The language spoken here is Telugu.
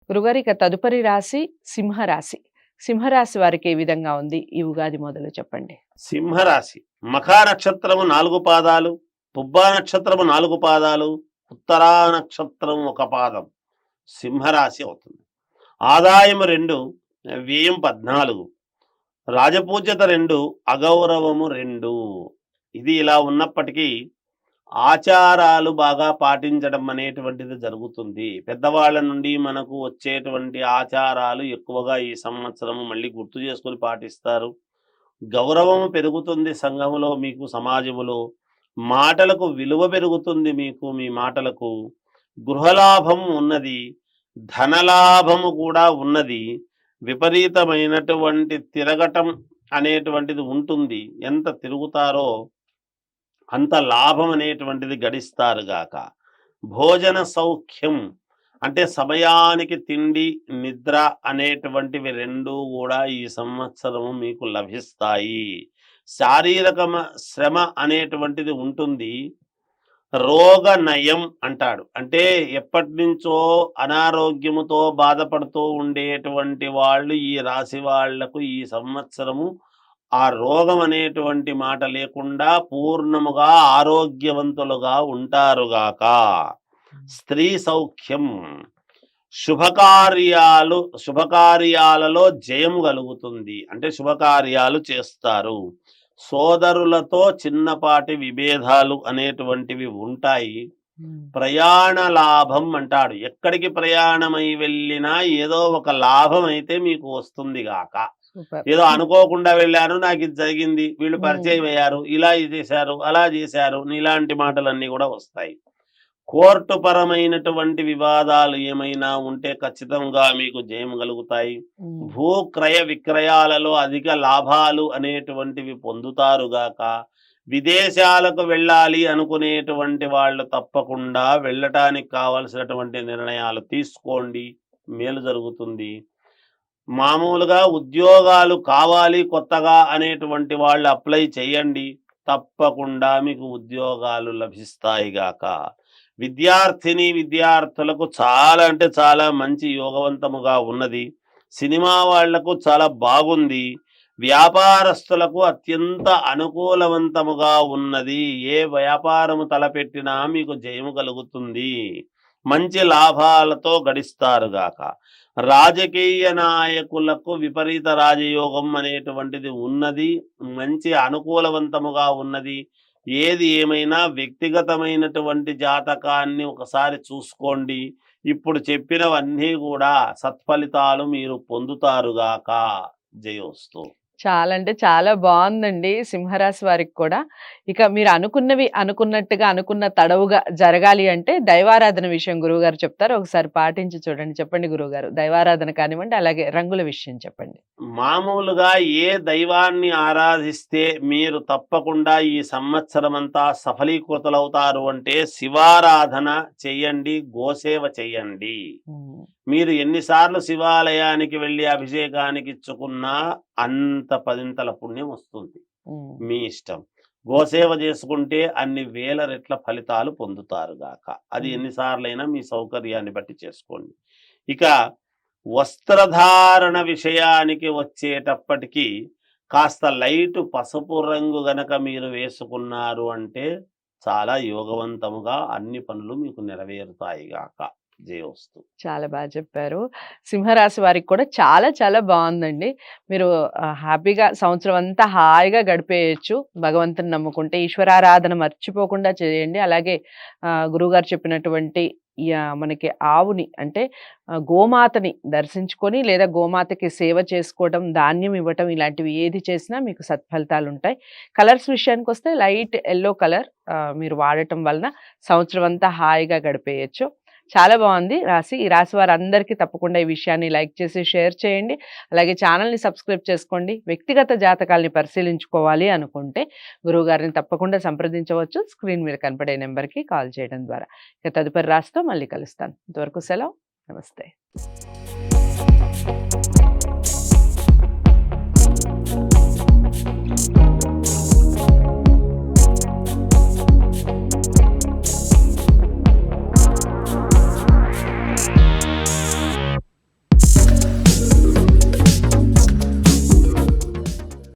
గురుగారు ఇక తదుపరి రాశి సింహరాశి. సింహరాశి వారికి ఏ విధంగా ఉంది ఈ ఉగాది మొదలు చెప్పండి? సింహరాశి మఖా నక్షత్రము 4 పాదాలు, పుబ్బా నక్షత్రము 4 పాదాలు, ఉత్తరా నక్షత్రం 1 పాదం సింహరాశి అవుతుంది. ఆదాయం 2, వ్యయం 14, రాజపూజ్యత 2, అగౌరవము 2. ఇది ఇలా ఉన్నప్పటికీ ఆచారాలు బాగా పాటించడం అనేటువంటిది జరుగుతుంది. పెద్దవాళ్ళ నుండి మనకు వచ్చేటువంటి ఆచారాలు ఎక్కువగా ఈ సంవత్సరం మళ్ళీ గుర్తు చేసుకొని పాటిస్తారు. గౌరవం పెరుగుతుంది సంఘములో, మీకు సమాజములో మాటలకు విలువ పెరుగుతుంది. మీకు మీ మాటలకు గృహలాభం ఉన్నది, ధనలాభము కూడా ఉన్నది. విపరీతమైనటువంటి తిరగటం అనేటువంటిది ఉంటుంది. ఎంత తిరుగుతారో అంత లాభం అనేటువంటిది గడిస్తారుగాక. భోజన సౌఖ్యం అంటే సమయానికి తిండి, నిద్ర అనేటువంటివి రెండూ కూడా ఈ సంవత్సరము మీకు లభిస్తాయి. శారీరక శ్రమ అనేటువంటిది ఉంటుంది. రోగ నయం అంటాడు. అంటే ఎప్పటి నుంచో అనారోగ్యముతో బాధపడుతూ ఉండేటువంటి వాళ్ళు, ఈ రాశి వాళ్లకు ఈ సంవత్సరము ఆ రోగం అనేటువంటి మాట లేకుండా పూర్ణముగా ఆరోగ్యవంతులుగా ఉంటారుగాక. స్త్రీ సౌఖ్యం, శుభకార్యాలలో జయం కలుగుతుంది. అంటే శుభకార్యాలు చేస్తారు. సోదరులతో చిన్నపాటి విభేదాలు అనేటువంటివి ఉంటాయి. ప్రయాణ లాభం అంటాడు. ఎక్కడికి ప్రయాణమై వెళ్ళినా ఏదో ఒక లాభం అయితే మీకు వస్తుంది గాక. ఏదో అనుకోకుండా వెళ్ళాను, నాకు ఇది జరిగింది, వీళ్ళు పరిచయం అయ్యారు, ఇలా చేశారు, అలా చేశారు, ఇలాంటి మాటలన్నీ కూడా వస్తాయి. కోర్టు పరమైనటువంటి వివాదాలు ఏమైనా ఉంటే ఖచ్చితంగా మీకు జయం కలుగుతాయి. భూ క్రయ విక్రయాలలో అధిక లాభాలు అనేటువంటివి పొందుతారుగాక. విదేశాలకు వెళ్ళాలి అనుకునేటువంటి వాళ్ళు తప్పకుండా వెళ్ళటానికి కావలసినటువంటి నిర్ణయాలు తీసుకోండి, మేలు జరుగుతుంది. మామూలుగా ఉద్యోగాలు కావాలి కొత్తగా అనేటువంటి వాళ్ళు అప్లై చేయండి, తప్పకుండా మీకు ఉద్యోగాలు లభిస్తాయి గాక. విద్యార్థులకు చాలా అంటే చాలా మంచి యోగవంతముగా ఉన్నది. సినిమా వాళ్లకు చాలా బాగుంది. వ్యాపారస్తులకు అత్యంత అనుకూలవంతముగా ఉన్నది. ఏ వ్యాపారము తలపెట్టినా మీకు జయము కలుగుతుంది. మంచి లాభాలతో గడిస్తారుగాక. రాజకీయ నాయకులకు విపరీత రాజయోగం అనేటువంటిది ఉన్నది. మంచి అనుకూలవంతముగా ఉన్నది. ఏది ఏమైనా వ్యక్తిగతమైనటువంటి జాతకాన్ని ఒకసారి చూసుకోండి. ఇప్పుడు చెప్పినవన్నీ కూడా సత్ఫలితాలు మీరు పొందుతారుగాక. జయోస్తు. చాలా అంటే చాలా బాగుందండి సింహరాశి వారికి కూడా. ఇక మీరు అనుకున్నవి అనుకున్నట్టుగా అనుకున్న తడవుగా జరగాలి అంటే దైవారాధన విషయం గురువుగారు చెప్తారు, ఒకసారి పాటించి చూడండి. చెప్పండి గురువుగారు, దైవారాధన కానివ్వండి, అలాగే రంగుల విషయం చెప్పండి. మామూలుగా ఏ దైవాన్ని ఆరాధిస్తే మీరు తప్పకుండా ఈ సంవత్సరం అంతా సఫలీకృతులవుతారు అంటే శివారాధన చెయ్యండి, గోసేవ చెయ్యండి. మీరు ఎన్నిసార్లు శివాలయానికి వెళ్ళి అభిషేకానికి ఇచ్చుకున్నా అంత 10 పుణ్యం వస్తుంది. మీ ఇష్టం. గోసేవ చేసుకుంటే అన్ని వేల రెట్ల ఫలితాలు పొందుతారుగాక. అది ఎన్నిసార్లైనా మీ సౌకర్యాన్ని బట్టి చేసుకోండి. ఇక వస్త్రధారణ విషయానికి వచ్చేటప్పటికీ కాస్త లైట్ పసుపు రంగు గనక మీరు వేసుకున్నారు అంటే చాలా యోగవంతముగా అన్ని పనులు మీకు నెరవేరుతాయిగాక. జయోస్తు. చాలా బాగా చెప్పారు. సింహరాశి వారికి కూడా చాలా చాలా బాగుందండి. మీరు హ్యాపీగా సంవత్సరం అంతా హాయిగా గడిపేయచ్చు భగవంతుని నమ్ముకుంటే. ఈశ్వరారాధన మర్చిపోకుండా చేయండి. అలాగే గురువుగారు చెప్పినటువంటి మనకి ఆవుని అంటే గోమాతని దర్శించుకొని లేదా గోమాతకి సేవ చేసుకోవటం, ధాన్యం ఇవ్వటం, ఇలాంటివి ఏది చేసినా మీకు సత్ఫలితాలు ఉంటాయి. కలర్స్ విషయానికి వస్తే లైట్ ఎల్లో కలర్ మీరు వాడటం వలన సంవత్సరం అంతా హాయిగా గడిపేయచ్చు. చాలా బాగుంది రాశి. ఈ రాశి వారందరికీ తప్పకుండా ఈ విషయాన్ని లైక్ చేసి షేర్ చేయండి. అలాగే ఛానల్ని సబ్స్క్రైబ్ చేసుకోండి. వ్యక్తిగత జాతకాల్ని పరిశీలించుకోవాలి అనుకుంటే గురువుగారిని తప్పకుండా సంప్రదించవచ్చు. స్క్రీన్ మీద కనపడే నెంబర్కి కాల్ చేయడం ద్వారా. ఇక తదుపరి రాశితో మళ్ళీ కలుస్తాను. ఇంతవరకు సెలవు. నమస్తే.